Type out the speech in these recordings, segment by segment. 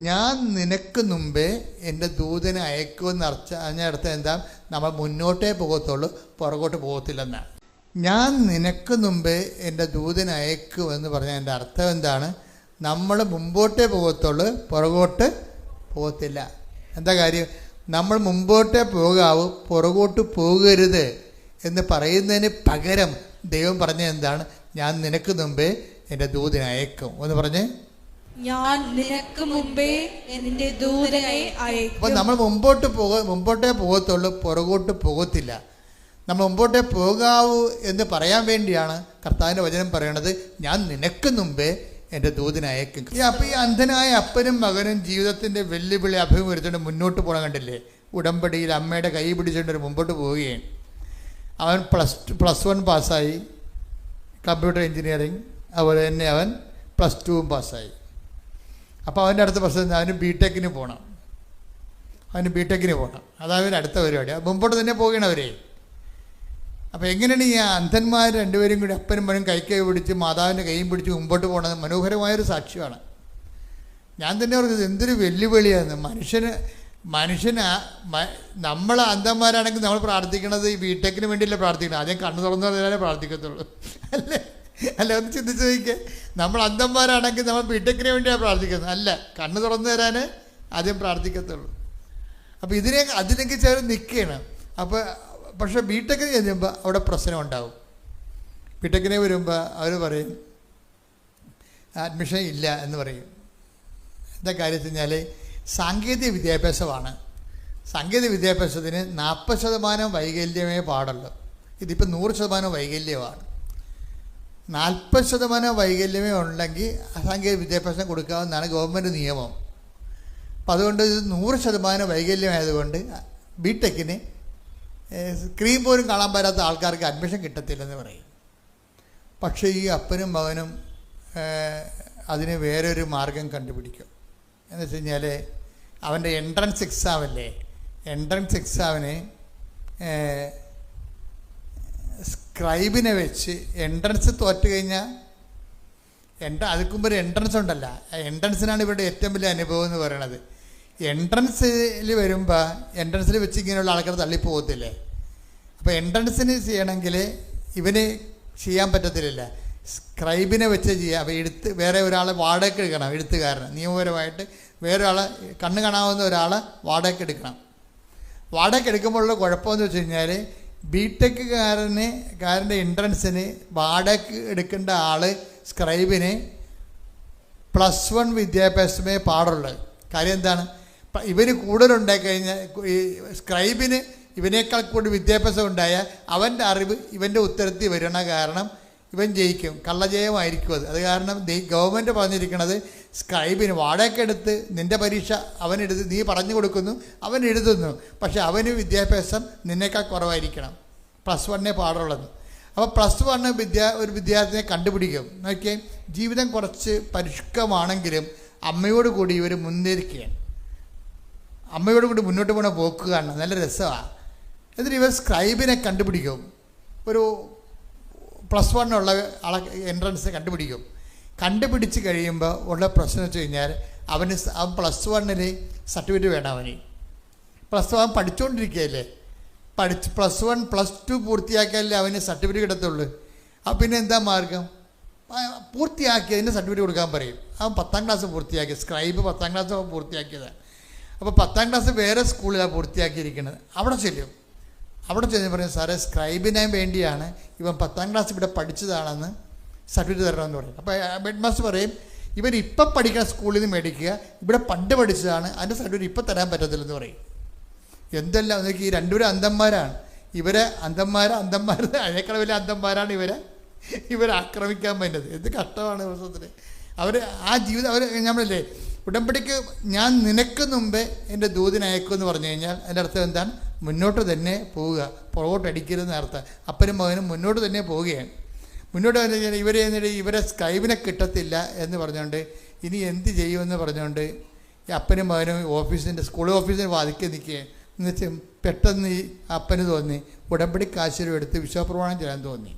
ഞാൻ നിനക്ക് മുമ്പേ എൻ്റെ ദൂതനെ അയക്കുമെന്ന് അതിനർത്ഥം എന്താ? നമ്മൾ മുന്നോട്ടേ പോകത്തുള്ളൂ, പുറകോട്ട് പോകത്തില്ലെന്നാണ്. ഞാൻ നിനക്ക് മുമ്പേ എൻ്റെ ദൂതനെ അയക്കുമെന്ന് പറഞ്ഞാൽ എൻ്റെ അർത്ഥം എന്താണ്? നമ്മൾ മുമ്പോട്ടേ പോകത്തുള്ളൂ, പുറകോട്ട് പോകത്തില്ല. എന്താ കാര്യം? നമ്മൾ മുമ്പോട്ടേ പോകാവൂ, പുറകോട്ട് പോകരുത് എന്ന് പറയുന്നതിന് പകരം ദൈവം പറഞ്ഞ എന്താണ്? ഞാൻ നിനക്ക് മുമ്പേ എൻ്റെ ദൂതനെ അയക്കും എന്ന് പറഞ്ഞ്, ഞാൻ നിനക്ക് മുമ്പേ നിന്റെ ദൂതനെ അയക്കും. അപ്പം നമ്മൾ മുമ്പോട്ടേ പോകത്തുള്ളൂ, പുറകോട്ട് പോകത്തില്ല. നമ്മൾ മുമ്പോട്ടേ പോകാവൂ എന്ന് പറയാൻ വേണ്ടിയാണ് കർത്താവിൻ്റെ വചനം പറയണത്, ഞാൻ നിനക്ക് മുമ്പേ എൻ്റെ ദൂതനെ അയക്കും. അപ്പം ഈ അന്ധനായ അപ്പനും മകനും ജീവിതത്തിൻ്റെ വെല്ലുവിളി അഭിമുഖീകരിച്ചുകൊണ്ട് മുന്നോട്ട് പോകണം. കണ്ടില്ലേ? ഉടമ്പടിയിൽ അമ്മയുടെ കൈ പിടിച്ചുകൊണ്ട് മുമ്പോട്ട് പോവുകയാണ്. അവൻ പ്ലസ് 1 പാസ്സായി, കമ്പ്യൂട്ടർ എഞ്ചിനീയറിങ്. അതുപോലെ തന്നെ അവൻ +2 പാസ്സായി. അപ്പോൾ അവൻ്റെ അടുത്ത പ്രശ്നം അവന് ബിടെക്കിന് പോകണം. അതാണ് അടുത്ത പരിപാടി. മുമ്പോട്ട് തന്നെ പോവുകയാണ് അവരെ. അപ്പോൾ എങ്ങനെയാണ് ഈ അന്ധന്മാർ രണ്ടുപേരും കൂടി അപ്പനും മകനും കൈ പിടിച്ച് മാതാവിൻ്റെ കൈയും പിടിച്ച് മുമ്പോട്ട് പോകണത്? മനോഹരമായൊരു സാക്ഷ്യമാണ്. ഞാൻ തന്നെ പറഞ്ഞത് എന്തൊരു വെല്ലുവിളിയാണ് മനുഷ്യന്. നമ്മൾ അന്ധന്മാരാണെങ്കിൽ നമ്മൾ പ്രാർത്ഥിക്കണത് ഈ ബിടെക്കിന് വേണ്ടിയല്ല പ്രാർത്ഥിക്കണം, ആദ്യം കണ്ണു തുറന്നു തരാനേ പ്രാർത്ഥിക്കത്തുള്ളൂ, അല്ല ഒന്ന് ചിന്തിച്ച് നോക്കിയേ. നമ്മൾ അന്ധന്മാരാണെങ്കിൽ നമ്മൾ ബിടെക്കിന് വേണ്ടിയാണ് പ്രാർത്ഥിക്കുന്നത്, അല്ല കണ്ണ് തുറന്നു തരാൻ ആദ്യം പ്രാർത്ഥിക്കത്തുള്ളൂ. അപ്പോൾ അതിലേക്ക് ചേർന്ന് നിൽക്കുകയാണ്. പക്ഷേ ബിടെക്കിന് ചെല്ലുമ്പോൾ അവിടെ പ്രശ്നം ഉണ്ടാവും. ബിടെക്കിനെ വരുമ്പോൾ അവർ പറയും അഡ്മിഷൻ ഇല്ല എന്ന് പറയും. എന്താ കാര്യം വെച്ച് കഴിഞ്ഞാൽ സാങ്കേതിക വിദ്യാഭ്യാസമാണ്. സാങ്കേതിക വിദ്യാഭ്യാസത്തിന് 40% വൈകല്യമേ പാടുള്ളൂ. ഇതിപ്പോൾ 100% വൈകല്യമാണ്. 40% വൈകല്യമേ ഉണ്ടെങ്കിൽ സാങ്കേതിക വിദ്യാഭ്യാസം കൊടുക്കാമെന്നാണ് ഗവൺമെൻറ് നിയമം. അപ്പം അതുകൊണ്ട് ഇത് 100% വൈകല്യമായതുകൊണ്ട് ബിടെക്കിന് സ്ക്രീൻ പോലും കാണാൻ പറ്റാത്ത ആൾക്കാർക്ക് അഡ്മിഷൻ കിട്ടത്തില്ലെന്ന് പറയും. പക്ഷേ ഈ അപ്പനും മകനും അതിന് വേറൊരു മാർഗം കണ്ടുപിടിക്കും. എന്ന് വെച്ച് കഴിഞ്ഞാൽ അവൻ്റെ എൻട്രൻസ് എക്സാമിന് സ്ക്രൈബിനെ വെച്ച് എൻട്രൻസ് തോറ്റ് കഴിഞ്ഞാൽ അതിന് മുമ്പ് ഒരു എൻട്രൻസ് ഉണ്ടല്ല, എൻട്രൻസിനാണ് ഇവരുടെ ഏറ്റവും വലിയ അനുഭവം എന്ന് പറയണത്. എൻട്രൻസിൽ വരുമ്പോൾ എൻട്രൻസിൽ വെച്ച് ഇങ്ങനെയുള്ള ആൾക്കാർ തള്ളിപ്പോകത്തില്ലേ? അപ്പോൾ എൻട്രൻസിന് ചെയ്യണമെങ്കിൽ ഇവന് ചെയ്യാൻ പറ്റത്തില്ല, സ്ക്രൈബിനെ വെച്ച് ചെയ്യാം. അപ്പോൾ വേറെ ഒരാളെ വാടകയ്ക്ക് എടുക്കണം, എഴുത്തുകാരന് നിയമപരമായിട്ട് വേറെ ആളെ കണ്ണ് കാണാവുന്ന ഒരാളെ വാടകയ്ക്ക് എടുക്കണം. വാടകയ്ക്ക് എടുക്കുമ്പോഴുള്ള കുഴപ്പമെന്ന് വെച്ച് കഴിഞ്ഞാൽ ബിടെക്കുകാരൻ്റെ എൻട്രൻസിന് വാടകയ്ക്ക് എടുക്കേണ്ട ആൾ സ്ക്രൈബിന് +1 വിദ്യാഭ്യാസമേ പാടുള്ളൂ. കാര്യം എന്താണ്? ഇവന് കൂടുതലുണ്ടായി കഴിഞ്ഞാൽ ഈ സ്ക്രൈബിന് ഇവനേക്കാൾ കൂടുതൽ വിദ്യാഭ്യാസം ഉണ്ടായാൽ അവൻ്റെ അറിവ് ഇവൻ്റെ ഉത്തരത്തിൽ വരണ കാരണം ഇവൻ ജയിക്കും, കള്ളജയമായിരിക്കും അത്. കാരണം ഗവൺമെൻറ് പറഞ്ഞിരിക്കുന്നത് സ്ക്രൈബിന് വാടകയ്ക്കെടുത്ത് നിൻ്റെ പരീക്ഷ അവനെടുത്ത് നീ പറഞ്ഞു കൊടുക്കുന്നു, അവൻ എഴുതുന്നു, പക്ഷെ അവന് വിദ്യാഭ്യാസം നിന്നേക്കാൾ കുറവായിരിക്കണം, +1 പാടുള്ളത്. അപ്പോൾ +1 ഒരു വിദ്യാർത്ഥിനെ കണ്ടുപിടിക്കും. നോക്കിയേ, ജീവിതം കുറച്ച് പരിഷ്കമാണെങ്കിലും അമ്മയോട് കൂടി ഇവർ മുന്നേറിക്കുകയാണ്. അമ്മയോട് കൂടി മുന്നോട്ട് പോകണ പോക്കുകയാണ്, നല്ല രസമാണ്. എന്നിട്ട് ഇവർ സ്ക്രൈബിനെ കണ്ടുപിടിക്കും. ഒരു +1 ഉള്ള ആളെ എൻട്രൻസ് കണ്ടുപിടിച്ച് കഴിയുമ്പോൾ ഉള്ള പ്രശ്നം വെച്ച് കഴിഞ്ഞാൽ അവൻ +1 സർട്ടിഫിക്കറ്റ് വേണം. അവന് +1 പഠിച്ചുകൊണ്ടിരിക്കുകയല്ലേ, +1 +2 പൂർത്തിയാക്കിയാലേ അവന് സർട്ടിഫിക്കറ്റ് കിട്ടത്തുള്ളൂ. അപ്പം പിന്നെ എന്താ മാർഗം? പൂർത്തിയാക്കി അതിൻ്റെ സർട്ടിഫിക്കറ്റ് കൊടുക്കാൻ പറയും. അവൻ 10ാം ക്ലാസ് പൂർത്തിയാക്കി, സ്ക്രൈബ് 10ാം ക്ലാസ് അവൻ പൂർത്തിയാക്കിയതാണ്. അപ്പോൾ 10ാം ക്ലാസ് വേറെ സ്കൂളിലാണ് പൂർത്തിയാക്കിയിരിക്കുന്നത്. അവിടെ ചെന്ന് പറയും, സാറേ സ്ക്രൈബിന് വേണ്ടിയാണ് ഇവൻ 10ാം ക്ലാസ് ഇവിടെ പഠിച്ചതാണെന്ന് സർട്ടിഫിക്കറ്റ് തരണമെന്ന് പറയും. അപ്പോൾ ഹെഡ് മാസ്റ്റർ പറയും, ഇവൻ ഇപ്പം പഠിക്കുന്ന സ്കൂളിൽ നിന്ന് മേടിക്കുക, ഇവിടെ പണ്ട് പഠിച്ചതാണ്, അതിൻ്റെ സർട്ടിഫിക്കറ്റ് ഇപ്പം തരാൻ പറ്റത്തില്ലെന്ന് പറയും. എന്തെല്ലാം നോക്കി, ഈ രണ്ടുപേരും അന്ധന്മാരാണ്. അതിനേക്കാൾ വലിയ അന്ധന്മാരാണ് ഇവരെ ആക്രമിക്കാൻ പറ്റുന്നത്. എന്ത് കഷ്ടമാണ് ദിവസത്തിൽ ആ ജീവിതം. നമ്മളല്ലേ ഉടമ്പടിക്ക് ഞാൻ നിനക്ക് മുമ്പേ എൻ്റെ ദൂതനെ അയക്കുമെന്ന് പറഞ്ഞു കഴിഞ്ഞാൽ അതിൻ്റെ അർത്ഥം എന്താണ്? മുന്നോട്ട് തന്നെ പോവുക, പുറകോട്ടടിക്കരുതെന്ന് അർത്ഥം. അപ്പനും മകനും മുന്നോട്ട് തന്നെ പോവുകയാണ്. മുന്നോട്ട് വന്നു കഴിഞ്ഞാൽ ഇവരെ സ്ക്രൈബിനെ കിട്ടത്തില്ല എന്ന് പറഞ്ഞുകൊണ്ട് ഇനി എന്ത് ചെയ്യുമെന്ന് പറഞ്ഞുകൊണ്ട് ഈ അപ്പനും മകനും സ്കൂൾ ഓഫീസിന് വാദിക്കെ നിൽക്കുകയാണ്. എന്നുവെച്ചാൽ പെട്ടെന്ന് ഈ അപ്പന് തോന്നി ഉടമ്പടി കാശുരം എടുത്ത് വിശ്വപ്രമാണം ചെയ്യാൻ തോന്നി.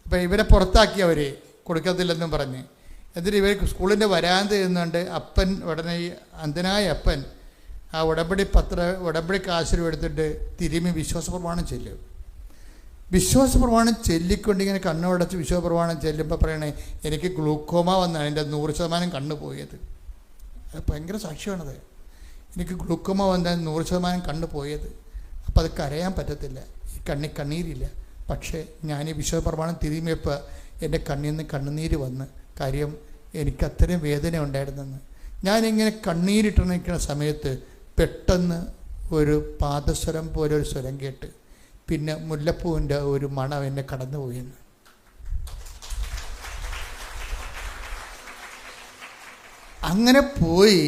അപ്പോൾ ഇവരെ പുറത്താക്കി, അവർ കൊടുക്കത്തില്ലെന്നും പറഞ്ഞ് എന്നിട്ട് ഇവർ സ്കൂളിൻ്റെ വരാന്ത ചെയ്യുന്നുണ്ട്. അപ്പൻ ഉടനെ ഈ അന്ധനായ അപ്പൻ ആ ഉടമ്പടി കാശും എടുത്തിട്ട് തിരുമ്മി വിശ്വാസപ്രമാണം ചെല്ലും. വിശ്വാസപ്രമാണം ചൊല്ലിക്കൊണ്ട് ഇങ്ങനെ കണ്ണുടച്ച് വിശ്വാസപ്രമാണം ചെല്ലുമ്പോൾ പറയണേ, എനിക്ക് ഗ്ലൂക്കോമ വന്നാണ് എൻ്റെ 100% കണ്ണ് പോയത്. അത് ഭയങ്കര സാക്ഷ്യമാണത്. എനിക്ക് ഗ്ലൂക്കോമ വന്നാൽ 100% കണ്ണ് പോയത്. അപ്പോൾ അത് കരയാൻ പറ്റത്തില്ല, ഈ കണ്ണീരില്ല. പക്ഷേ ഞാൻ ഈ വിശ്വാസപ്രമാണം തിരുമ്മിയപ്പോൾ എൻ്റെ കണ്ണിൽ നിന്ന് കണ്ണുനീര് വന്ന്. കാര്യം എനിക്ക് അത്രയും വേദന ഉണ്ടായിരുന്നെന്ന്. ഞാനിങ്ങനെ കണ്ണീരിട്ട് നിൽക്കുന്ന സമയത്ത് പെട്ടെന്ന് ഒരു പാദസ്വരം പോലെ ഒരു സ്വരം കേട്ട്, പിന്നെ മുല്ലപ്പൂവിൻ്റെ ഒരു മണം എന്നെ കടന്നുപോയെന്ന്. അങ്ങനെ പോയി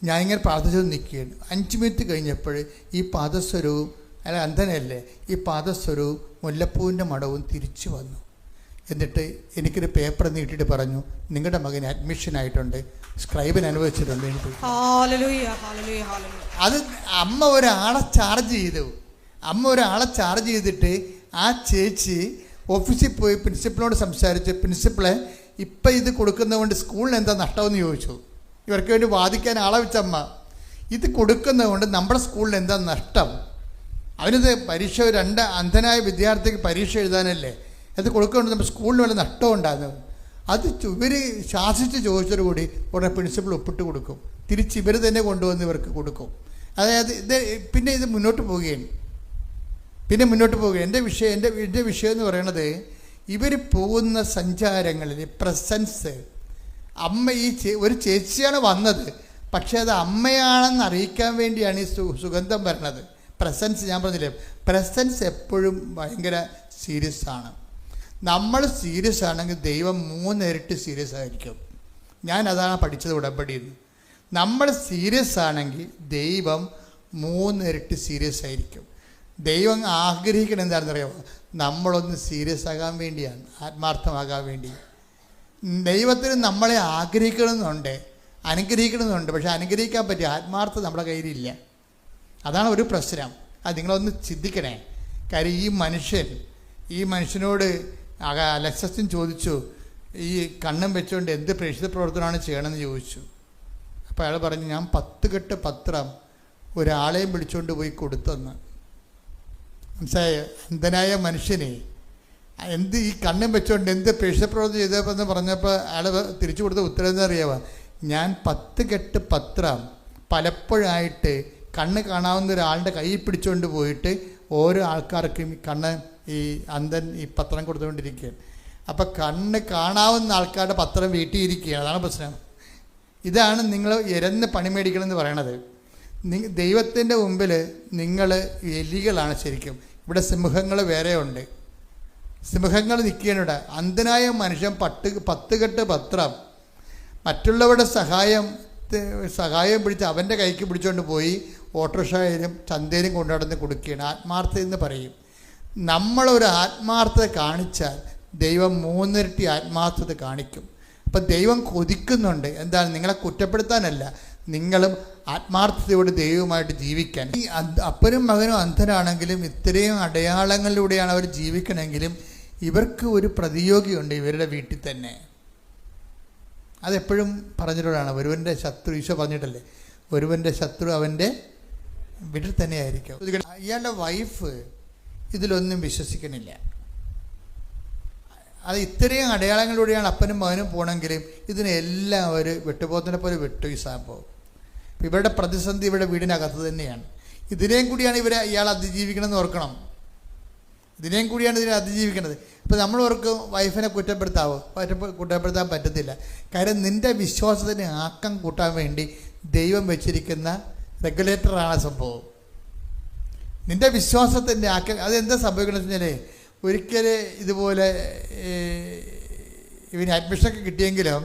ഞാനിങ്ങനെ പ്രാർത്ഥിച്ചത് നിൽക്കുകയാണ്. 5 മിനിറ്റ് കഴിഞ്ഞപ്പോൾ ഈ പാദസ്വരവും, അല്ല അന്ധനല്ലേ, ഈ പാദസ്വരവും മുല്ലപ്പൂവിൻ്റെ മണവും തിരിച്ചു വന്നു. എന്നിട്ട് എനിക്കൊരു പേപ്പർ നീട്ടിയിട്ട് പറഞ്ഞു, നിങ്ങളുടെ മകന് അഡ്മിഷൻ ആയിട്ടുണ്ട്, സ്ക്രൈബിന് അനുവദിച്ചിട്ടുണ്ട്. എനിക്ക് അത് അമ്മ ഒരാളെ ചാർജ് ചെയ്തിട്ട് ആ ചേച്ചി ഓഫീസിൽ പോയി പ്രിൻസിപ്പളിനോട് സംസാരിച്ച്, പ്രിൻസിപ്പളെ ഇപ്പം ഇത് കൊടുക്കുന്നതുകൊണ്ട് സ്കൂളിന് എന്താ നഷ്ടമെന്ന് ചോദിച്ചു. ഇവർക്ക് വേണ്ടി വാദിക്കാൻ ആളെ വെച്ചമ്മ, ഇത് കൊടുക്കുന്നതുകൊണ്ട് നമ്മുടെ സ്കൂളിന് എന്താ നഷ്ടം? അവനിത് പരീക്ഷ 2 അന്ധനായ വിദ്യാർത്ഥിക്ക് പരീക്ഷ എഴുതാനല്ലേ, അത് കൊടുക്കുന്നുണ്ട് നമ്മുടെ സ്കൂളിന് വല്ല നഷ്ടം ഉണ്ടാകുന്നത്. അത് ഇവർ ശാസിച്ച് ചോദിച്ചതോടു കൂടി ഉടനെ പ്രിൻസിപ്പൾ ഒപ്പിട്ട് കൊടുക്കും. തിരിച്ച് ഇവർ തന്നെ കൊണ്ടുവന്ന് ഇവർക്ക് കൊടുക്കും. അതായത് പിന്നെ ഇത് മുന്നോട്ട് പോവുകയാണ്. എൻ്റെ വിഷയം എന്ന് പറയുന്നത്, ഇവർ പോകുന്ന സഞ്ചാരങ്ങളിൽ പ്രസൻസ്, അമ്മ ഒരു ചേച്ചിയാണ് വന്നത്, പക്ഷേ അത് അമ്മയാണെന്ന് അറിയിക്കാൻ വേണ്ടിയാണ് ഈ സുഗന്ധം വരണത്. പ്രസൻസ്, ഞാൻ പറഞ്ഞില്ലേ, പ്രസൻസ് എപ്പോഴും ഭയങ്കര സീരിയസ് ആണ്. നമ്മൾ സീരിയസ് ആണെങ്കിൽ ദൈവം 3 ഇരട്ടി സീരിയസ് ആയിരിക്കും. അതാണ് പഠിച്ചത് ഉടമ്പടിയിൽ. നമ്മൾ സീരിയസ് ആണെങ്കിൽ ദൈവം 3 ഇരട്ടി സീരിയസ് ആയിരിക്കും. ദൈവം ആഗ്രഹിക്കണം എന്താണെന്നറിയാമോ? നമ്മളൊന്ന് സീരിയസ് ആകാൻ വേണ്ടിയാണ്, ആത്മാർത്ഥമാകാൻ വേണ്ടി. ദൈവത്തിന് നമ്മളെ ആഗ്രഹിക്കണമെന്നുണ്ട്, അനുഗ്രഹിക്കണമെന്നുണ്ട്. പക്ഷെ അനുഗ്രഹിക്കാൻ പറ്റിയ ആത്മാർത്ഥത നമ്മുടെ കയ്യിലില്ല. അതാണ് ഒരു പ്രശ്നം. അത് നിങ്ങളൊന്ന് ചിന്തിക്കണേ. കാര്യം ഈ മനുഷ്യനോട് അലക്സസ്റ്റിൻ ചോദിച്ചു, ഈ കണ്ണും വെച്ചുകൊണ്ട് എന്ത് പ്രേക്ഷിത പ്രവർത്തനമാണ് ചെയ്യണമെന്ന് ചോദിച്ചു. അപ്പോൾ അയാൾ പറഞ്ഞു, ഞാൻ 10 കെട്ട് പത്രം ഒരാളെയും വിളിച്ചുകൊണ്ട് പോയി കൊടുത്തെന്ന്. മനസ്സിലായോ? അന്ധനായ മനുഷ്യനെ ഈ കണ്ണും വെച്ചുകൊണ്ട് എന്ത് പ്രേക്ഷിത പ്രവർത്തനം ചെയ്തപ്പോൾ പറഞ്ഞപ്പോൾ അയാൾ തിരിച്ചു കൊടുത്ത ഉത്തരം എന്താ അറിയാമോ? ഞാൻ 10 കെട്ട് പത്രം പലപ്പോഴായിട്ട് കണ്ണ് കാണാവുന്ന ഒരാളുടെ കൈ പിടിച്ചുകൊണ്ട് പോയിട്ട് ഓരോ ആൾക്കാർക്കും ഈ അന്ധൻ ഈ പത്രം കൊടുത്തുകൊണ്ടിരിക്കുകയാണ്. അപ്പം കണ്ണ് കാണാവുന്ന ആൾക്കാരുടെ പത്രം വീട്ടിൽ ഇരിക്കുകയാണ്. അതാണ് പ്രശ്നം. ഇതാണ് നിങ്ങൾ ഇരന്ന് പണി മേടിക്കണമെന്ന് പറയണത്. ദൈവത്തിൻ്റെ മുമ്പിൽ നിങ്ങൾ എലികളാണ് ശരിക്കും. ഇവിടെ സിംഹങ്ങൾ വേറെ ഉണ്ട്. സിംഹങ്ങൾ നിൽക്കുകയാണ്. അന്ധനായ മനുഷ്യൻ 10 കെട്ട് പത്രം മറ്റുള്ളവരുടെ സഹായം പിടിച്ച് അവൻ്റെ കൈക്ക് പിടിച്ചുകൊണ്ട് പോയി ഓട്ടോറിക്ഷയിലും ചന്തയിലും കൊണ്ടുനടന്ന് കൊടുക്കുകയാണ്. ആത്മാർത്ഥത എന്ന് പറയും. നമ്മളൊരു ആത്മാർത്ഥത കാണിച്ചാൽ ദൈവം 3 ഇരട്ടി ആത്മാർത്ഥത കാണിക്കും. അപ്പം ദൈവം കൊതിക്കുന്നുണ്ട്. എന്താണ്? നിങ്ങളെ കുറ്റപ്പെടുത്താനല്ല, നിങ്ങളും ആത്മാർത്ഥതയോട് ദൈവവുമായിട്ട് ജീവിക്കാൻ. ഈ അപ്പനും മകനും അന്ധരാണെങ്കിലും ഇത്രയും അടയാളങ്ങളിലൂടെയാണ് അവർ ജീവിക്കണമെങ്കിലും ഇവർക്ക് ഒരു പ്രതിയോഗിയുണ്ട് ഇവരുടെ വീട്ടിൽ തന്നെ. അതെപ്പോഴും പറഞ്ഞിട്ടുള്ളതാണ്. ഒരുവൻ്റെ ശത്രു, ഈശോ പറഞ്ഞിട്ടല്ലേ, ഒരുവൻ്റെ ശത്രു അവൻ്റെ വീട്ടിൽ തന്നെ ആയിരിക്കും. ഇയാളുടെ വൈഫ് ഇതിലൊന്നും വിശ്വസിക്കണില്ല. അത് ഇത്രയും അടയാളങ്ങളിലൂടെയാണ് അപ്പനും മകനും പോകണമെങ്കിലും ഇതിനെല്ലാം അവർ വെട്ടുപോത്തിനെ പോലെ വെട്ടു ഈ സംഭവം. ഇവരുടെ പ്രതിസന്ധി ഇവിടെ വീടിനകത്ത് തന്നെയാണ്. ഇതിനെയും കൂടിയാണ് ഇയാൾ അതിജീവിക്കണമെന്ന് ഓർക്കണം. ഇതിനെയും കൂടിയാണ് ഇതിനെ അതിജീവിക്കുന്നത്. ഇപ്പോൾ നമ്മൾ ഓർക്കും വൈഫിനെ കുറ്റപ്പെടുത്താൻ പറ്റത്തില്ല. കാര്യം നിൻ്റെ വിശ്വാസത്തിന് ആക്കം കൂട്ടാൻ വേണ്ടി ദൈവം വെച്ചിരിക്കുന്ന റെഗുലേറ്ററാണ് സംഭവം. നിൻ്റെ വിശ്വാസത്തിൻ്റെ ആക്കം അതെന്താ സംഭവിക്കണമെന്ന് വെച്ചാൽ, ഒരിക്കൽ ഇതുപോലെ ഇവന് അഡ്മിഷനൊക്കെ കിട്ടിയെങ്കിലും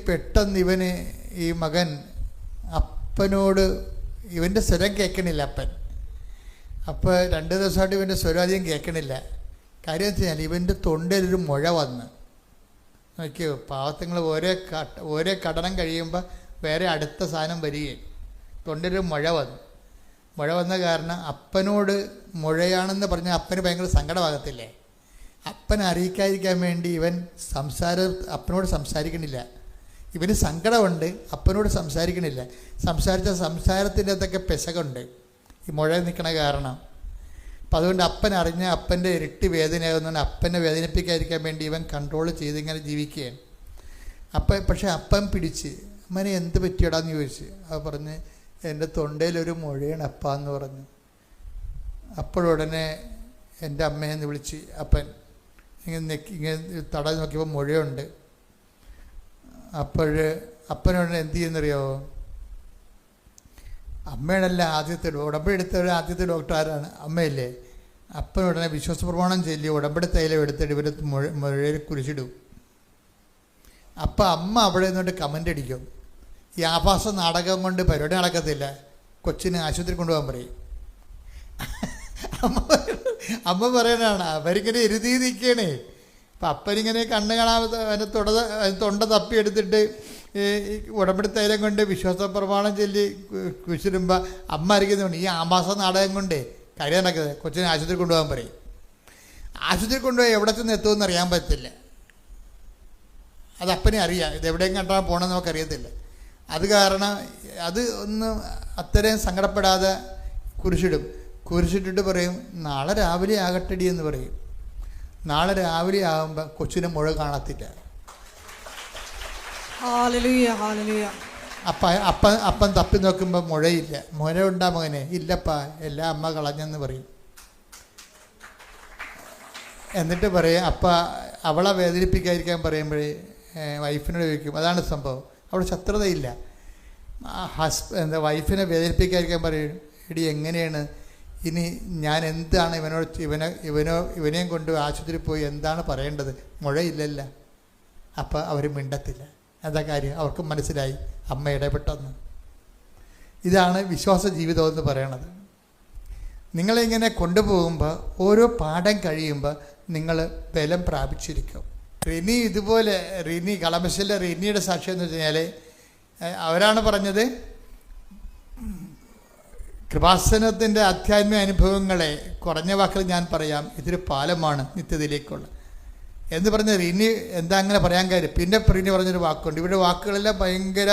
പെട്ടെന്ന് ഈ മകൻ അപ്പനോട് ഇവൻ്റെ സ്വരം കേൾക്കണില്ല. അപ്പൻ അപ്പോൾ 2 ദിവസമായിട്ട് ഇവൻ്റെ സ്വരം അധികം കേൾക്കണില്ല. കാര്യം എന്ന് വെച്ചാൽ ഇവൻ്റെ തൊണ്ടയിലൊരു മുഴ വന്ന് നോക്കിയോ. പാവത്തങ്ങൾ ഓരോ കടനം കഴിയുമ്പോൾ വേറെ അടുത്ത സാധനം വരികയും തൊണ്ടയിലൊരു മുഴ വന്ന കാരണം അപ്പനോട് മുഴയാണെന്ന് പറഞ്ഞാൽ അപ്പന് ഭയങ്കര സങ്കടമാകത്തില്ലേ? അപ്പനെ അറിയിക്കാതിരിക്കാൻ വേണ്ടി ഇവൻ അപ്പനോട് സംസാരിക്കണില്ല. ഇവന് സങ്കടമുണ്ട്, അപ്പനോട് സംസാരിക്കണില്ല. സംസാരിച്ച സംസാരത്തിൻ്റെ അകത്തൊക്കെ പെശകുണ്ട് ഈ മുഴ നിൽക്കണ കാരണം. അപ്പം അതുകൊണ്ട് അപ്പൻ അറിഞ്ഞ അപ്പൻ്റെ ഇരട്ടി വേദനയാകുന്നതുകൊണ്ട് അപ്പനെ വേദനിപ്പിക്കാതിരിക്കാൻ വേണ്ടി ഇവൻ കൺട്രോൾ ചെയ്ത് ഇങ്ങനെ ജീവിക്കുകയാണ്. പക്ഷേ അപ്പൻ പിടിച്ച് അമ്മനെ എന്ത് പറ്റിയടാന്ന് ചോദിച്ചു. അത് പറഞ്ഞ് എൻ്റെ തൊണ്ടയിലൊരു മുഴയാണ് അപ്പാന്ന് പറഞ്ഞു. അപ്പോഴുടനെ എൻ്റെ അമ്മയെന്ന് വിളിച്ച് അപ്പൻ ഇങ്ങനെ തടഞ്ഞ് നോക്കിയപ്പോൾ മുഴയുണ്ട്. അപ്പനുടനെ എന്ത് ചെയ്യുന്നറിയാമോ? അമ്മയാണല്ല ആദ്യത്തെ ഉടമ്പടി എടുത്ത ആദ്യത്തെ ഡോക്ടർ ആരാണ്? അമ്മയല്ലേ. അപ്പനുടനെ വിശ്വാസ പ്രമാണം ചൊല്ലി ഉടമ്പടി തൈലം എടുത്തിട്ട് ഇവർ മുഴയിൽ കുരിശിടും. അപ്പം അമ്മ അവിടെ നിന്നിട്ട് കമൻ്റ് അടിക്കും, ഈ ആഭാസ നാടകം കൊണ്ട് പരിപാടി നടക്കത്തില്ല, കൊച്ചിനെ ആശുപത്രി കൊണ്ടുപോകാൻ പറയും. അമ്മ പറയണതാണ്. അവരിങ്ങനെ എരുതി നിൽക്കണേ. അപ്പം അപ്പനിങ്ങനെ കണ്ണ് കാണാതെ അതിൻ്റെ തൊണ്ട തപ്പിയെടുത്തിട്ട് ഈ ഉടമ്പടി തൈലം കൊണ്ട് വിശ്വാസ പ്രമാണം ചൊല്ലി കുരിശിടുമ്പോൾ അമ്മ അറിയിക്കുന്നുണ്ട് ഈ ആഭാസ നാടകം കൊണ്ട് കാര്യം നടക്കുന്നത്, കൊച്ചിനെ ആശുപത്രി കൊണ്ടുപോകാൻ പറയും. ആശുപത്രി കൊണ്ടുപോയി എവിടെ ചെന്ന് എത്തുമെന്ന് അറിയാൻ പറ്റില്ല. അത് അപ്പനെ അറിയാം, ഇത് എവിടെയും കണ്ടാൽ പോകണമെന്ന് നമുക്കറിയത്തില്ല. അത് കാരണം അത് ഒന്നും അത്രയും സങ്കടപ്പെടാതെ കുരിശിട്ടിട്ട് പറയും നാളെ രാവിലെ ആകട്ടടി എന്ന് പറയും. നാളെ രാവിലെ ആകുമ്പോൾ കൊച്ചിനെ മുഴ കാണത്തില്ല. അപ്പൻ തപ്പി നോക്കുമ്പോൾ മുഴയില്ല. മുഴ ഉണ്ടാ മകനെ? ഇല്ലപ്പാ, എല്ലാം അമ്മ കളഞ്ഞെന്ന് പറയും. എന്നിട്ട് പറയും അവളെ വേദനിപ്പിക്കാതിരിക്കാൻ പറയുമ്പോഴേ വൈഫിനോട് ചോദിക്കും. അതാണ് സംഭവം. അവിടെ ശത്രുതയില്ല. വൈഫിനെ വേദനിപ്പിക്കാതിരിക്കാൻ പറയും, എടി എങ്ങനെയാണ് ഇനി ഞാൻ എന്താണ് ഇവനെയും കൊണ്ട് ആശുപത്രി പോയി എന്താണ് പറയേണ്ടത്? മുഴയില്ലല്ല. അപ്പോൾ അവർ മിണ്ടത്തില്ല. എന്താ കാര്യം? അവർക്ക് മനസ്സിലായി അമ്മ ഇടപെട്ടെന്ന്. ഇതാണ് വിശ്വാസ ജീവിതം എന്ന് പറയണത്. നിങ്ങളിങ്ങനെ കൊണ്ടുപോകുമ്പോൾ ഓരോ പാഠം കഴിയുമ്പോൾ നിങ്ങൾ ബലം പ്രാപിച്ചിരിക്കും. റിനി ഇതുപോലെ കളമശ്ശേരിയിലെ റിനിയുടെ സാക്ഷ്യം എന്ന് വെച്ച് കഴിഞ്ഞാൽ അവരാണ് പറഞ്ഞത്, കൃപാസനത്തിൻ്റെ ആധ്യാത്മിക അനുഭവങ്ങളെ കുറഞ്ഞ വാക്കിൽ ഞാൻ പറയാം, ഇതൊരു പാലമാണ് നിത്യതയിലേക്കുള്ള എന്ന് പറഞ്ഞ റിനി എന്താ അങ്ങനെ പറയാൻ കാര്യം. പിന്നെ റിനി പറഞ്ഞൊരു വാക്കുണ്ട്. ഇവിടെ വാക്കുകളെല്ലാം ഭയങ്കര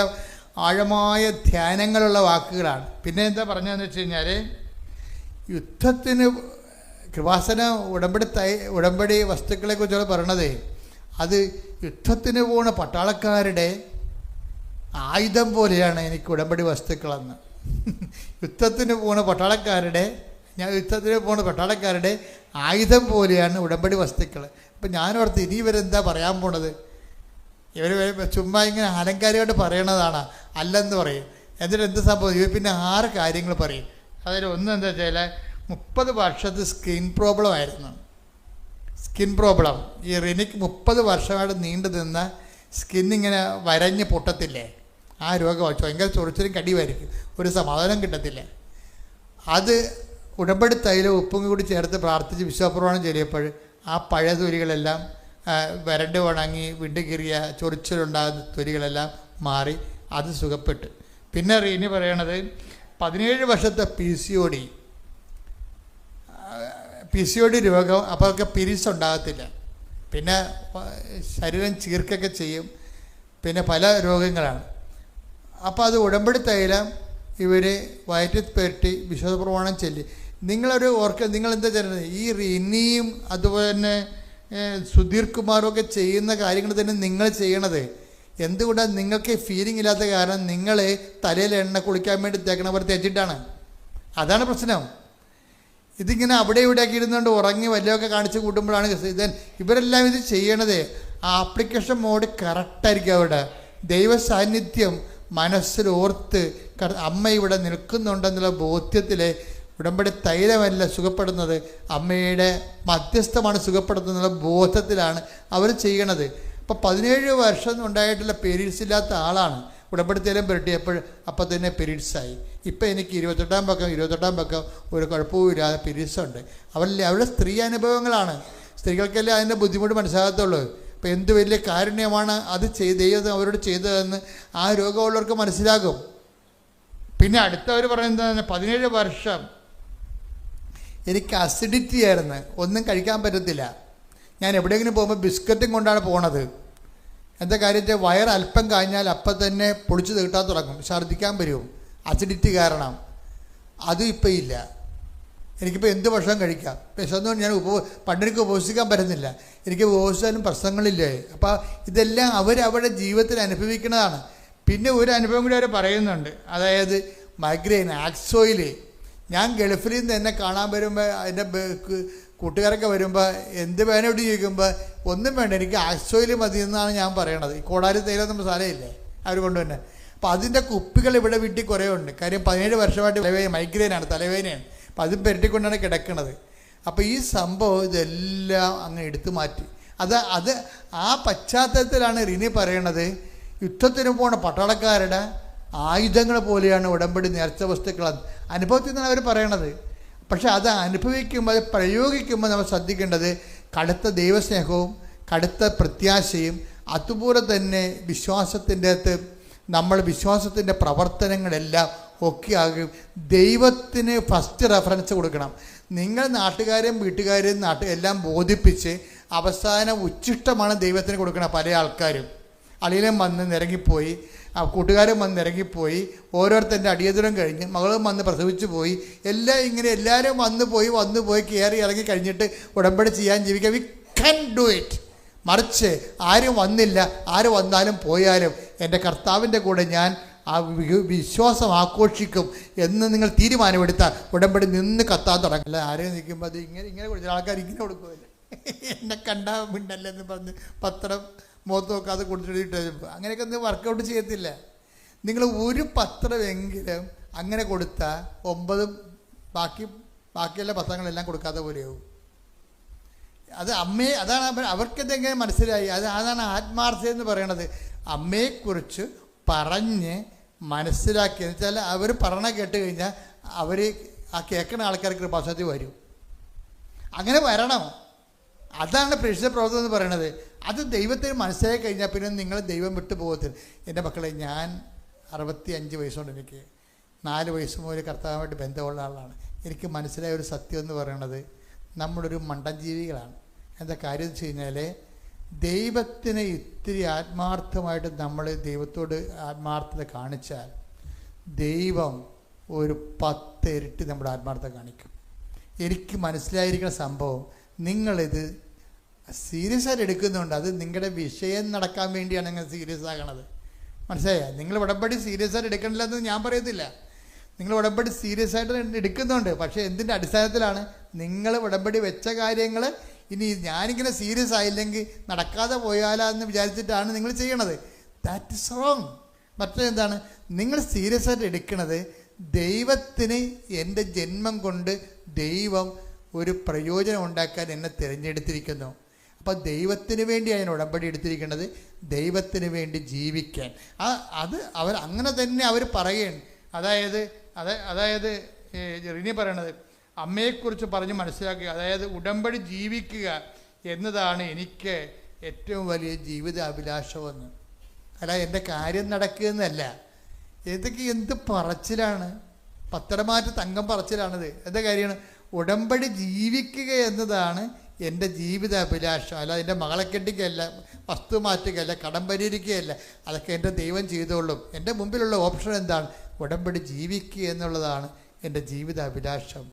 ആഴമായ ധ്യാനങ്ങളുള്ള വാക്കുകളാണ്. പിന്നെ എന്താ പറഞ്ഞതെന്ന് വെച്ച് കഴിഞ്ഞാൽ, യുദ്ധത്തിന് കൃപാസന ഉടമ്പടി വസ്തുക്കളെ കുറിച്ചുള്ള പറയണത്, അത് യുദ്ധത്തിന് പോണ പട്ടാളക്കാരുടെ ആയുധം പോലെയാണ് എനിക്ക് ഉടമ്പടി വസ്തുക്കളെന്ന്. യുദ്ധത്തിന് പോണ പട്ടാളക്കാരുടെ ആയുധം പോലെയാണ് ഉടമ്പടി വസ്തുക്കൾ. അപ്പം ഞാനോർത്ത് ഇനി ഇവരെന്താ പറയാൻ പോണത്? ഇവർ ചുമ്മാ ഇങ്ങനെ അലങ്കാരികമായിട്ട് പറയണതാണ്, അല്ലെന്ന് പറയും. എന്നിട്ട് എന്ത് സംഭവം? ഇവർ പിന്നെ 6 കാര്യങ്ങൾ പറയും. അതിൽ ഒന്ന് എന്താ വെച്ചാൽ 30 വർഷത്തെ സ്കിൻ പ്രോബ്ലം ആയിരുന്നു. സ്കിൻ പ്രോബ്ലം ഈ റിനിക്ക് 30 വർഷമായിട്ട് നീണ്ടു നിന്ന സ്കിന്നിങ്ങനെ വരഞ്ഞ് പൊട്ടത്തില്ലേ, ആ രോഗം ഭയങ്കര ചൊറിച്ചിലും കടിയുമായിരിക്കും, ഒരു സമാധാനം കിട്ടത്തില്ല. അത് ഉടമ്പടി തൈലം ഉപ്പും കൂടി ചേർത്ത് പ്രാർത്ഥിച്ച് വിശ്വാസപ്രമാണം ചൊല്ലിയപ്പോൾ ആ പഴയ തൊലികളെല്ലാം വരണ്ട് ഉണങ്ങി വിണ്ടുകീറിയ ചൊറിച്ചിലുണ്ടാകുന്ന തൊലികളെല്ലാം മാറി അത് സുഖപ്പെട്ടു. പിന്നെ റിനി പറയണത് 17 വർഷത്തെ PCOD രോഗം. അപ്പോൾ അതൊക്കെ പിരീഡ്സ് ഉണ്ടാകത്തില്ല. പിന്നെ ശരീരം ചീർക്കൊക്കെ ചെയ്യും. പിന്നെ പല രോഗങ്ങളാണ്. അപ്പോൾ അത് ഉടമ്പടി തൈലം ഇവർ വയറ്റിൽ പെരട്ടി വിശ്വാസ പ്രമാണം ചൊല്ലി. നിങ്ങളെന്താ ചെയ്യുന്നത്? ഈ റിനിയും അതുപോലെ തന്നെ സുധീർ കുമാറും ഒക്കെ ചെയ്യുന്ന കാര്യങ്ങൾ തന്നെ നിങ്ങൾ ചെയ്യണത്. എന്തുകൊണ്ടാണ്? നിങ്ങൾക്ക് ഫീലിംഗ് ഇല്ലാത്ത കാരണം നിങ്ങൾ തലയിൽ എണ്ണ കുളിക്കാൻ വേണ്ടി തേക്കണവർ തേച്ചിട്ടാണ്. അതാണ് പ്രശ്നം. ഇതിങ്ങനെ അവിടെ ഇവിടെയൊക്കെ ഇരുന്നുകൊണ്ട് ഉറങ്ങി വല്ലതൊക്കെ കാണിച്ച് കൂട്ടുമ്പോഴാണ് ഇവരെല്ലാം ഇത് ചെയ്യണത്. ആ ആപ്ലിക്കേഷൻ മോഡ് കറക്റ്റായിരിക്കും. അവിടെ ദൈവ സാന്നിധ്യം മനസ്സിൽ ഓർത്ത് അമ്മ ഇവിടെ നിൽക്കുന്നുണ്ടെന്നുള്ള ബോധ്യത്തിൽ ഉടമ്പടി തൈലമല്ല സുഖപ്പെടുന്നത്, അമ്മയുടെ മധ്യസ്ഥമാണ് സുഖപ്പെടുത്തുന്നുള്ള ബോധത്തിലാണ് അവർ ചെയ്യണത്. അപ്പോൾ 17 വർഷം ഉണ്ടായിട്ടുള്ള പീരീഡ്സ് ഇല്ലാത്ത ആളാണ് ഉടമ്പടി തൈലം പുരട്ടിയപ്പോൾ അപ്പം തന്നെ പീരീഡ്സായി. ഇപ്പം എനിക്ക് 28-ാം പക്കം ഒരു കുഴപ്പവുമില്ലാതെ പീരീഡ്സ് ഉണ്ട്. അവരുടെ സ്ത്രീ അനുഭവങ്ങളാണ്. സ്ത്രീകൾക്കല്ലേ അതിൻ്റെ ബുദ്ധിമുട്ട് മനസ്സിലാകത്തുള്ളൂ. അപ്പോൾ എന്ത് വലിയ കാരുണ്യമാണ് അത് ദൈവം അവരോട് ചെയ്തതെന്ന് ആ രോഗമുള്ളവർക്ക് മനസ്സിലാകും. പിന്നെ അടുത്തവർ പറയുന്നത് 17 വർഷം എനിക്ക് അസിഡിറ്റി ആയിരുന്നു, ഒന്നും കഴിക്കാൻ പറ്റത്തില്ല. ഞാൻ എവിടെയെങ്കിലും പോകുമ്പോൾ ബിസ്ക്കറ്റും കൊണ്ടാണ് പോണത്. എന്താ കാര്യം വെച്ചാൽ വയർ അല്പം കഴിഞ്ഞാൽ അപ്പം തന്നെ പൊളിച്ച് തീട്ടാൻ തുടങ്ങും, ഛർദ്ദിക്കാൻ വരും, അസിഡിറ്റി കാരണം. അതും ഇപ്പം ഇല്ല. എനിക്കിപ്പോൾ എന്ത് ഭക്ഷണം കഴിക്കാം. വിശന്നുകൊണ്ട് ഞാൻ പണ്ടെനിക്ക് ഉപവസിക്കാൻ പറ്റുന്നില്ല. എനിക്ക് ഉപവസിച്ചാലും പ്രശ്നങ്ങളില്ലേ. അപ്പോൾ ഇതെല്ലാം അവരവരുടെ ജീവിതത്തിൽ അനുഭവിക്കുന്നതാണ്. പിന്നെ ഒരു അനുഭവം കൂടി അവർ പറയുന്നുണ്ട്, അതായത് മൈഗ്രെയിൻ, ആക്സോയിൽ. ഞാൻ ഗൾഫിൽ നിന്ന് എന്നെ കാണാൻ വരുമ്പോൾ എൻ്റെ കൂട്ടുകാരൊക്കെ വരുമ്പോൾ എന്ത് വേനോട് ചോദിക്കുമ്പോൾ ഒന്നും വേണ്ട, എനിക്ക് ആക്സോയിൽ മതി എന്നാണ് ഞാൻ പറയണത്. ഈ കോടാലി തൈലം നമ്മൾ സാധനമില്ലേ അവർ കൊണ്ടുതന്നെ. അപ്പോൾ അതിൻ്റെ കുപ്പികൾ ഇവിടെ വീട്ടിൽ കുറേ ഉണ്ട്. കാര്യം 17 വർഷമായിട്ട് മൈഗ്രെയിനാണ്, തലവേദനയാണ്. അപ്പോൾ അതും പെരട്ടിക്കൊണ്ടാണ് കിടക്കുന്നത്. അപ്പോൾ ഈ സംഭവം ഇതെല്ലാം അങ്ങ് എടുത്തു മാറ്റി. അത് ആ പശ്ചാത്തലത്തിലാണ് റിനി പറയണത്, യുദ്ധത്തിന് പോണ പട്ടാളക്കാരുടെ ആയുധങ്ങൾ പോലെയാണ് ഉടമ്പടി നേർച്ച വസ്തുക്കൾ. അനുഭവത്തിൽ നിന്നാണ് അവർ പറയണത്. പക്ഷെ അത് അനുഭവിക്കുമ്പോൾ, അത് പ്രയോഗിക്കുമ്പോൾ നമ്മൾ ശ്രദ്ധിക്കേണ്ടത് കടുത്ത ദൈവസ്നേഹവും കടുത്ത പ്രത്യാശയും, അതുപോലെ തന്നെ വിശ്വാസത്തിൻ്റെ അകത്ത് നമ്മൾ വിശ്വാസത്തിൻ്റെ പ്രവർത്തനങ്ങളെല്ലാം ഒക്കെ ആകും. ദൈവത്തിന് ഫസ്റ്റ് റെഫറൻസ് കൊടുക്കണം. നിങ്ങൾ നാട്ടുകാരെയും വീട്ടുകാരെയും എല്ലാം ബോധിപ്പിച്ച് അവസാനം ഉച്ഛിഷ്ടമാണ് ദൈവത്തിന് കൊടുക്കണം. പല ആൾക്കാരും അളിയിലും വന്ന് നിരങ്ങിപ്പോയി, കൂട്ടുകാരും വന്ന് ഇറങ്ങിപ്പോയി, ഓരോരുത്തരുടെ അടിയന്തരം കഴിഞ്ഞ് മകളും വന്ന് പ്രസവിച്ചു പോയി, എല്ലാം ഇങ്ങനെ എല്ലാവരും വന്നു പോയി കയറി ഇറങ്ങി കഴിഞ്ഞിട്ട് ഉടമ്പടി ചെയ്യാൻ ജീവിക്കാം. We can do it. മറിച്ച് ആരും വന്നില്ല, ആര് വന്നാലും പോയാലും എൻ്റെ കർത്താവിൻ്റെ കൂടെ ഞാൻ ആ വിശ്വാസം ആഘോഷിക്കും എന്ന് നിങ്ങൾ തീരുമാനമെടുത്താൽ ഉടമ്പടി നിന്ന് കത്താൻ തുടങ്ങില്ല. ആരെയും നിൽക്കുമ്പോൾ അത് ഇങ്ങനെ കൊടുത്ത ആൾക്കാർ ഇങ്ങനെ കൊടുക്കുമല്ലോ, എന്നെ കണ്ടാ മിണ്ടല്ലെന്ന് പറഞ്ഞ് പത്രം മുഖത്ത് നോക്കാതെ കൊടുത്തിട്ട് അങ്ങനെയൊക്കെ ഒന്നും വർക്കൗട്ട് ചെയ്യത്തില്ല. നിങ്ങൾ ഒരു പത്രമെങ്കിലും അങ്ങനെ കൊടുത്താൽ 9 ബാക്കിയുള്ള പത്രങ്ങളെല്ലാം കൊടുക്കാത്ത പോലെയാവും. അതാണ് അവർക്കെന്തെങ്ങനെ മനസ്സിലായി. അതാണ് ആത്മാർത്ഥത എന്ന് പറയണത്. അമ്മയെക്കുറിച്ച് പറഞ്ഞ് മനസ്സിലാക്കി, എന്ന് വെച്ചാൽ അവർ പറഞ്ഞ കേട്ട് കഴിഞ്ഞാൽ അവർ ആ കേൾക്കുന്ന ആൾക്കാർക്ക് കൃപാസനത്തിൽ വരും. അങ്ങനെ വരണം. അതാണ് പ്രേക്ഷിത പ്രവർത്തനം എന്ന് പറയണത്. അത് ദൈവത്തിന് മനസ്സിലാക്കി കഴിഞ്ഞാൽ പിന്നെ നിങ്ങൾ ദൈവം വിട്ടു പോകത്തില്ല. എൻ്റെ മക്കളെ, ഞാൻ 65 വയസ്സുകൊണ്ട് എനിക്ക് 4 വയസ്സ് മുതൽ കർത്താവുമായിട്ട് ബന്ധമുള്ള ആളാണ്. എനിക്ക് മനസ്സിലായ ഒരു സത്യം എന്ന് പറയണത്, നമ്മളൊരു മണ്ടൻ ജീവികളാണ്. എന്താ കാര്യം എന്ന് വെച്ച് കഴിഞ്ഞാൽ, ദൈവത്തിന് ഇത്തിരി ആത്മാർത്ഥമായിട്ട് നമ്മൾ ദൈവത്തോട് ആത്മാർത്ഥത കാണിച്ചാൽ ദൈവം ഒരു 10 ഇരട്ടി നമ്മുടെ ആത്മാർത്ഥത കാണിക്കും. എനിക്ക് മനസ്സിലായിരിക്കുന്ന സംഭവം, നിങ്ങളിത് സീരിയസ് ആയിട്ട് എടുക്കുന്നുണ്ട്. അത് നിങ്ങളുടെ വിഷയം നടക്കാൻ വേണ്ടിയാണ് നിങ്ങൾ സീരിയസ് ആകണത്. മനസ്സിലായ? നിങ്ങൾ ഉടമ്പടി സീരിയസ് ആയിട്ട് എടുക്കണില്ല എന്ന് ഞാൻ പറയത്തില്ല. നിങ്ങൾ ഉടമ്പടി സീരിയസ് ആയിട്ട് എടുക്കുന്നുണ്ട്. പക്ഷേ എന്തിൻ്റെ അടിസ്ഥാനത്തിലാണ്? നിങ്ങൾ ഉടമ്പടി വെച്ച കാര്യങ്ങൾ ഇനി ഞാനിങ്ങനെ സീരിയസ് ആയില്ലെങ്കിൽ നടക്കാതെ പോയാലെന്ന് വിചാരിച്ചിട്ടാണ് നിങ്ങൾ ചെയ്യണത്. That is wrong. മറ്റെന്താണ്? നിങ്ങൾ സീരിയസ് ആയിട്ട് എടുക്കണത്, ദൈവത്തിന് എൻ്റെ ജന്മം കൊണ്ട് ദൈവം ഒരു പ്രയോജനം ഉണ്ടാക്കാൻ എന്നെ തിരഞ്ഞെടുത്തിരിക്കുന്നു. അപ്പോൾ ദൈവത്തിന് വേണ്ടിയാണ് ഞാൻ ഉടമ്പടി എടുത്തിരിക്കുന്നത്, ദൈവത്തിന് വേണ്ടി ജീവിക്കാൻ. അവർ അങ്ങനെ തന്നെ അവർ പറയുകയാണ്. അതായത് റിനി പറയണത്, അമ്മയെക്കുറിച്ച് പറഞ്ഞ് മനസ്സിലാക്കുക. അതായത് ഉടമ്പടി ജീവിക്കുക എന്നതാണ് എനിക്ക് ഏറ്റവും വലിയ ജീവിത അഭിലാഷമെന്ന്. അല്ല, എൻ്റെ കാര്യം നടക്കുകയെന്നല്ല. ഇതൊക്കെ എന്ത് പറച്ചിലാണ്, പത്തരമാറ്റ് തങ്കം പറച്ചിലാണിത്. എന്താ കാര്യമാണ്? ഉടമ്പടി ജീവിക്കുക എന്നതാണ് എൻ്റെ ജീവിത അഭിലാഷം. അല്ല എൻ്റെ മകളെ കെട്ടിക്കുകയല്ല, വസ്തു മാറ്റുകയല്ല, കടം പരിഹരിക്കുകയല്ല. അതൊക്കെ എൻ്റെ ദൈവം ചെയ്തോളും. എൻ്റെ മുമ്പിലുള്ള ഓപ്ഷൻ എന്താണ്? ഉടമ്പടി ജീവിക്കുക എന്നുള്ളതാണ് എൻ്റെ ജീവിത അഭിലാഷം.